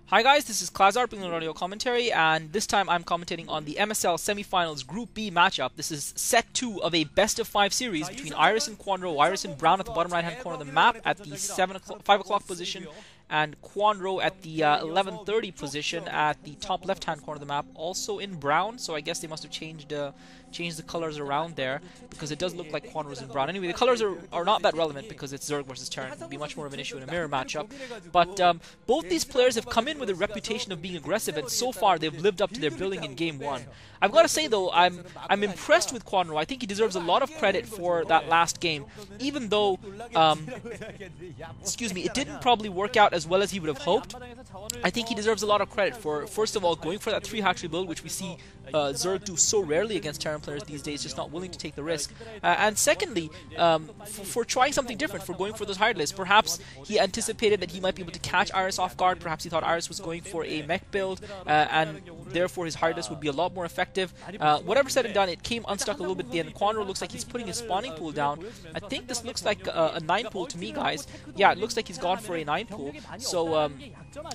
Hi guys, this is Klazart bringing an audio commentary, and this time I'm commentating on the MSL semifinals Group B matchup. This is set 2 of a best of 5 series between Iris and Kwanro. Iris and Brown at the bottom right hand corner of the map at the 5 o'clock position, and Kwanro at the 11:30 position at the top left hand corner of the map, also in brown. So I guess they must have changed the colors around there, because it does look like Kwanro's in brown. Anyway, the colors are not that relevant because it's Zerg versus Terran. It would be much more of an issue in a mirror matchup. But both these players have come in with a reputation of being aggressive, and so far they've lived up to their billing in Game 1. I've got to say though, I'm impressed with Kwanro. I think he deserves a lot of credit for that last game, even though it didn't probably work out as well as he would have hoped. I think he deserves a lot of credit for, first of all, going for that 3 hatchery build, which we see Zerg do so rarely against Terran players these days, just not willing to take the risk. And secondly, for trying something different, for going for those hard lists. Perhaps he anticipated that he might be able to catch Iris off guard. Perhaps he thought Iris was going for a mech build, and therefore his hard list would be a lot more effective. Whatever said and done, it came unstuck a little bit at the end. Kwanro looks like he's putting his spawning pool down. I think this looks like a 9 pool to me, guys. Yeah, it looks like he's gone for a 9 pool. So,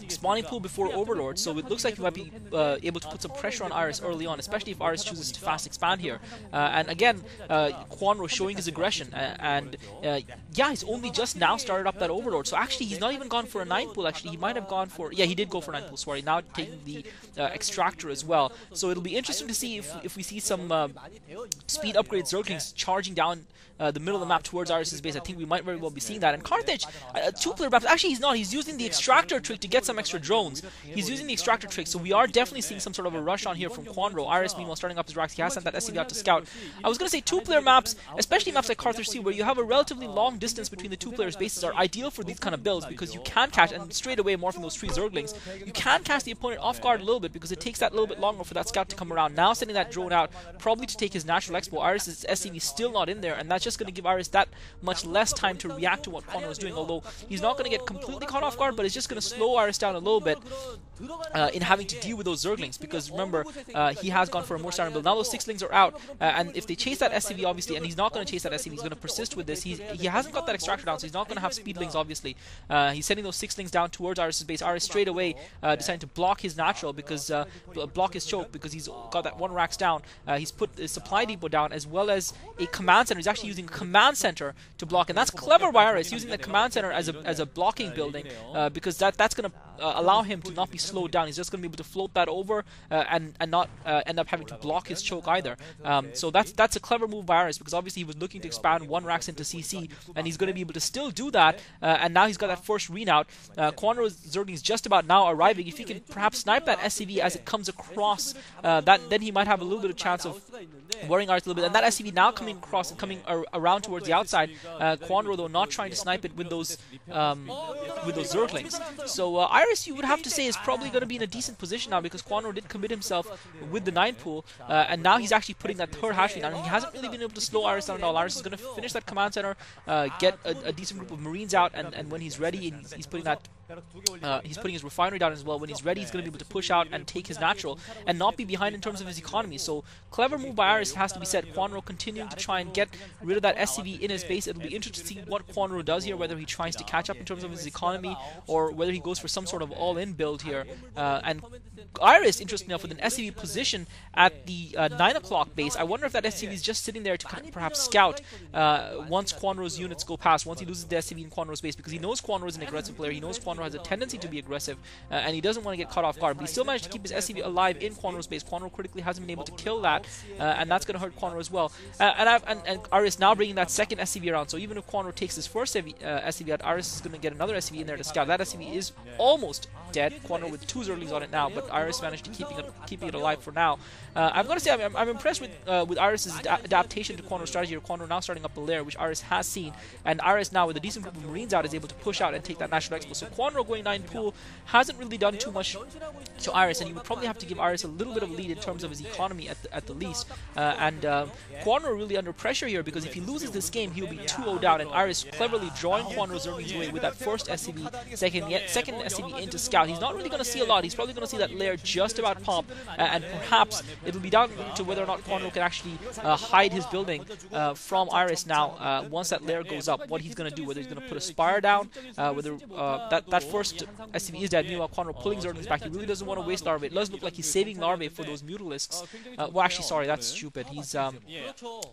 spawning pool before Overlord, so it looks like he might be able to put some pressure on Iris early on, especially if Iris chooses to fast expand here. And again, Kwanro showing his aggression, and yeah, he's only just now started up that Overlord, so actually he's not even gone for a 9 pool. Actually, he might have gone for, yeah, he did go for 9 pool, sorry, now taking the extractor as well. So it'll be interesting to see if we see some speed upgrade Zerglings charging down the middle of the map towards Iris' base. I think we might very well be seeing that. And Carthage, 2-player buff, actually he's not, he's using the extractor trick to get some extra drones. He's using the extractor trick, so we are definitely seeing some sort of a rush on here from Kwanro. Iris, meanwhile, starting up his racks. He has sent that SCV out to scout. I was going to say 2-player maps, especially maps like KlazartSC, where you have a relatively long distance between the 2 players' bases, are ideal for these kind of builds, because you can catch, and straight away more from those 3 Zerglings, you can catch the opponent off guard a little bit, because it takes that little bit longer for that scout to come around. Now sending that drone out, probably to take his natural expo. Iris' SCV still not in there, and that's just going to give Iris that much less time to react to what Kwanro is doing, although he's not going to get completely caught off guard, but it's just going to slow Iris down a little bit in having to deal with those Zerglings, because remember, he has gone for a more standard build. Now those 6lings are out, and if they chase that SCV, obviously, and he's not going to chase that SCV, he's going to persist with this. He hasn't got that extractor down, so he's not going to have speedlings, obviously. He's sending those 6lings down towards Iris' base. Iris straight away deciding to block his natural, because block his choke, because he's got that 1 racks down. He's put his supply depot down, as well as a command center. He's actually using a command center to block, and that's clever by Iris, using the command center as a blocking building, because that's going to allow him to not be slowed down. He's just going to be able to float that over and not end up having to block his choke either. So that's a clever move by Iris, because obviously he was looking to expand 1 racks into CC, and he's going to be able to still do that, and now he's got that first renout. Kwanro Zerg is just about now arriving. If he can perhaps snipe that SCV as it comes across, then he might have a little bit of chance of worrying Iris a little bit. And that SCV now coming across and coming around towards the outside. Kwanro though not trying to snipe it with those Zerglings. So Iris, you would have to say, is probably going to be in a decent position now, because Kwanro did commit himself with the 9 pool, and now he's actually pting that 3rd hatchery down, and he hasn't really been able to slow Iris down at all. Iris is going to finish that command center, get a decent group of Marines out, and when he's ready, and he's putting that he's putting his refinery down as well. When he's ready, he's going to be able to push out and take his natural and not be behind in terms of his economy. So clever move by Iris, has to be said. Kwanro continuing to try and get rid of that SCV in his base. It'll be interesting to see what Kwanro does here, whether he tries to catch up in terms of his economy, or whether he goes for some sort of all-in build here. And Iris, interestingly enough, with an SCV position at the 9 o'clock base. I wonder if that SCV is just sitting there to kind of perhaps scout once Kwanro's units go past, once he loses the SCV in Kwanro's base, because he knows Kwanro is an aggressive player. He knows Kwanro has a tendency to be aggressive, and he doesn't want to get caught off guard, but he still managed to keep his SCV alive in Kwanro's base. Kwanro critically hasn't been able to kill that, and that's going to hurt Kwanro as well. And Iris now bringing that 2nd SCV around, so even if Kwanro takes his first SCV out, Iris is going to get another SCV in there to scout. That SCV is almost dead. Kwanro with 2 Zerglings on it now, but Iris managed to keeping it alive for now. I'm going to say I'm impressed with Iris' adaptation to Kwanro's strategy. Kwanro now starting up the lair, which Iris has seen, and Iris now with a decent group of Marines out is able to push out and take that national expo. So Kwanro going 9 pool hasn't really done too much to Iris, and you would probably have to give Iris a little bit of a lead in terms of his economy at the least. Kwanro really under pressure here, because if he loses this game, he'll be 2-0 down, and Iris cleverly drawing Kwanro Zerglings away with that first SCV, second SCV into scout. out. He's not really going to see a lot. He's probably going to see that lair just about pop, and perhaps it'll be down to whether or not Kwanro can actually hide his building from Iris now once that lair goes up. What he's going to do, whether he's going to put a Spire down, whether that first SCV is dead. Meanwhile, Kwanro pulling Zerglings back. He really doesn't want to waste Larvae. It does look like he's saving Larvae for those Mutalisks. Well, actually, sorry, that's stupid. He's I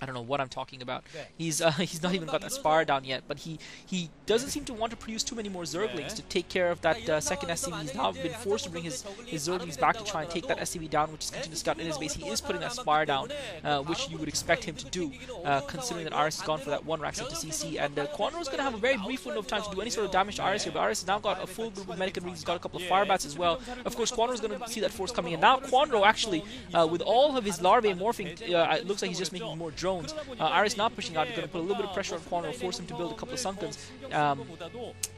don't know what I'm talking about. He's not even got that Spire down yet, but he doesn't seem to want to produce too many more Zerglings to take care of that second SCV. He's now been forced to bring his Zerglings back to try and take that SCV down, which is continuous scout in his base. He is putting that Spire down, which you would expect him to do, considering that Iris has gone for that 1 Rax into CC, and Kwanro is going to have a very brief window of time to do any sort of damage to Iris here, but Iris has now got a full group of Medic and Reeds. He's got a couple of Firebats as well. Of course, Kwanro is going to see that force coming in. Now Kwanro actually, with all of his Larvae morphing, it looks like he's just making more drones. Iris not pushing out. He's going to put a little bit of pressure on Kwanro, force him to build a couple of Sunkens.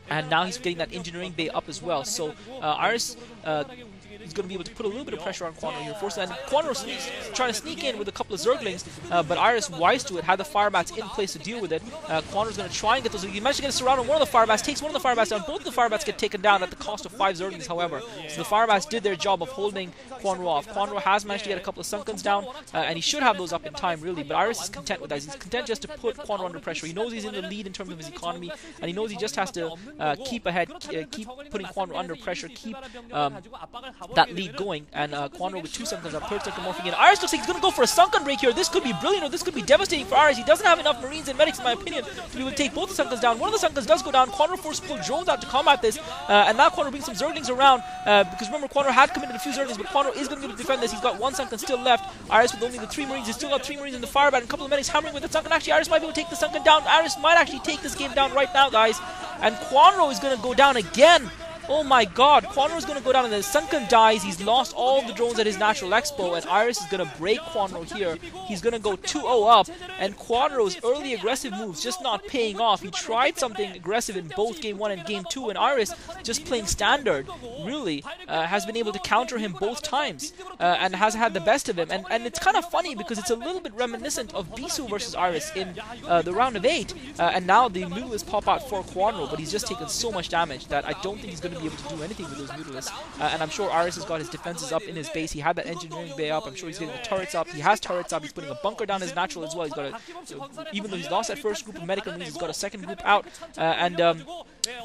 And now he's getting that engineering bay up as well. So Iris is going to be able to put a little bit of pressure on Kwanro here, force that. And Kwanro's trying to sneak in with a couple of Zerglings, but Iris, wise to it, had the Firebats in place to deal with it. Kwanro's going to try and get those. He managed to get a surround on one of the Firebats, takes one of the Firebats down. Both of the Firebats get taken down at the cost of 5 Zerglings, however. So the Firebats did their job of holding Kwanro off. Kwanro has managed to get a couple of Sunkens down, and he should have those up in time, really, but Iris is content with that. He's content just to put Kwanro under pressure. He knows he's in the lead in terms of his economy, and he knows he just has to keep ahead, keep putting Kwanro under pressure, keep that lead going. And Kwanro with 2 Sunkens up, 3rd Sunken morphing in. Iris looks like he's going to go for a Sunken break here. This could be brilliant, or this could be devastating for Iris. He doesn't have enough Marines and Medics, in my opinion, to be able to take both the Sunkens down. One of the Sunkens does go down. Kwanro forces pull drones out to combat this, and now Kwanro brings some Zerglings around, because remember, Kwanro had committed a few Zerglings, but Kwanro is going to be able to defend this. He's got 1 Sunken still left. Iris with only the 3 Marines. He's still got 3 Marines in the Firebat and a couple of Medics hammering with the Sunken. Actually, Iris might be able to take the Sunken down. Iris might actually take this game down right now, guys. And Kwanro is going to go down again. Oh my god, Kwanro is going to go down and the Sunken dies. He's lost all the drones at his natural expo, and Iris is going to break Kwanro here. He's going to go 2-0 up, and Kwanro's early aggressive moves just not paying off. He tried something aggressive in both Game 1 and Game 2, and Iris, just playing standard, really, has been able to counter him both times, and has had the best of him. And it's kind of funny because it's a little bit reminiscent of Bisu versus Iris in the round of 8, and now the Mutalisks pop out for Kwanro, but he's just taken so much damage that I don't think he's going to be able to do anything with those Mutalisks. And I'm sure Iris has got his defenses up in his base. He had that engineering bay up. I'm sure he's getting the turrets up. He has turrets up. He's putting a bunker down his natural as well. He's got even though he's lost that first group of medical needs, he's got a second group out.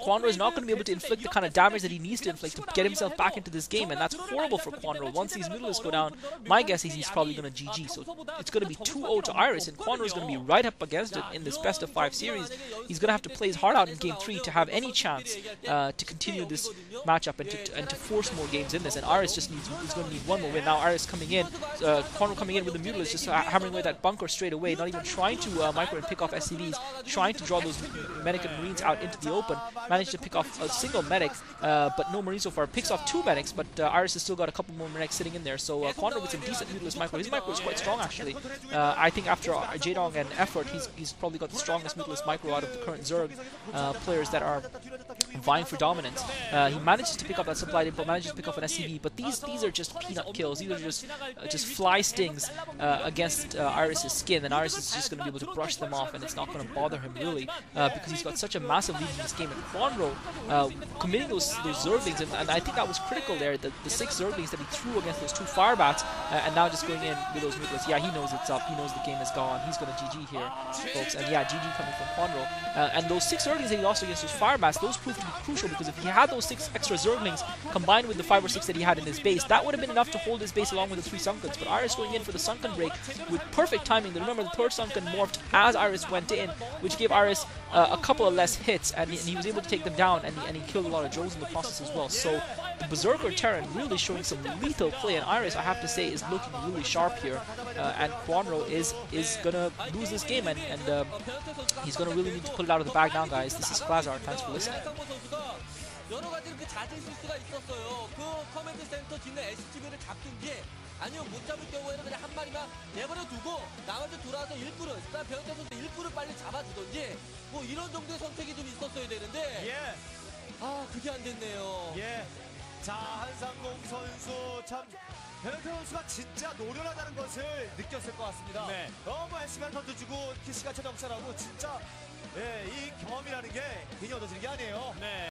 Kwanro is not going to be able to inflict the kind of damage that he needs to inflict to get himself back into this game, and that's horrible for Kwanro. Once these Mutalisks go down, my guess is he's probably going to GG. So it's going to be 2-0 to Iris, and Kwanro is going to be right up against it in this best of 5 series. He's going to have to play his heart out in Game 3 to have any chance to continue this matchup and to force more games in this. And Iris is going to need one more win. Now Iris coming in, Kwanro coming in with the Mutalisks, just hammering away that bunker straight away, not even trying to micro and pick off SCVs, trying to draw those Medic and Marines out into the open. Managed to pick off a single Medic, but no Marines so far. Picks off 2 Medics, but Iris has still got a couple more Medics sitting in there. So Kwanro with some decent Mutalisk micro. His micro is quite strong, actually. I think after Jaedong and Effort, he's probably got the strongest Mutalisk micro out of the current Zerg players that are vying for dominance. He manages to pick up that supplied info, manages to pick up an SCV, but these are just peanut kills. These are just fly stings against Iris's skin, and Iris is just going to be able to brush them off, and it's not going to bother him really, because he's got such a massive lead in this game. And Kwanro committing those Zerglings, and I think that was critical there, the 6 Zerglings that he threw against those 2 Firebats, and now just going in with those Mutalisks. Yeah, he knows it's up, he knows the game is gone, he's going to GG here, folks, and yeah, GG coming from Kwanro. And those 6 Zerglings that he lost against those Firebats, those proved to be crucial, because if he had those 6 extra Zerglings combined with the 5 or 6 that he had in his base, that would have been enough to hold his base along with the 3 Sunkens. But Iris going in for the Sunken break with perfect timing. Remember, the 3rd Sunken morphed as Iris went in, which gave Iris a couple of less hits, and he was able to take them down, and he killed a lot of drones in the process as well. So the Berserker Terran really showing some lethal play, and Iris, I have to say, is looking really sharp here, and Kwanro is gonna lose this game, and he's gonna really need to pull it out of the bag now, guys. This is Klazart. Thanks for listening. 여러 가지 그 잦은 실수가 있었어요. 그 커맨드 센터 짓는 SCV를 잡든지 아니면 못 잡을 경우에는 그냥 한 마리만 내버려 두고 나머지 돌아와서 1%, 그다음 변태 선수 1%를 빨리 잡아주든지 뭐 이런 정도의 선택이 좀 있었어야 되는데 아 그게 안 됐네요. 자, 한상봉 선수 참 변태 선수가 진짜 노련하다는 것을 느꼈을 것 같습니다. 너무 열심히 던져주고 키시가 최정찰하고 진짜 이 경험이라는 게 괜히 얻어지는 게 아니에요.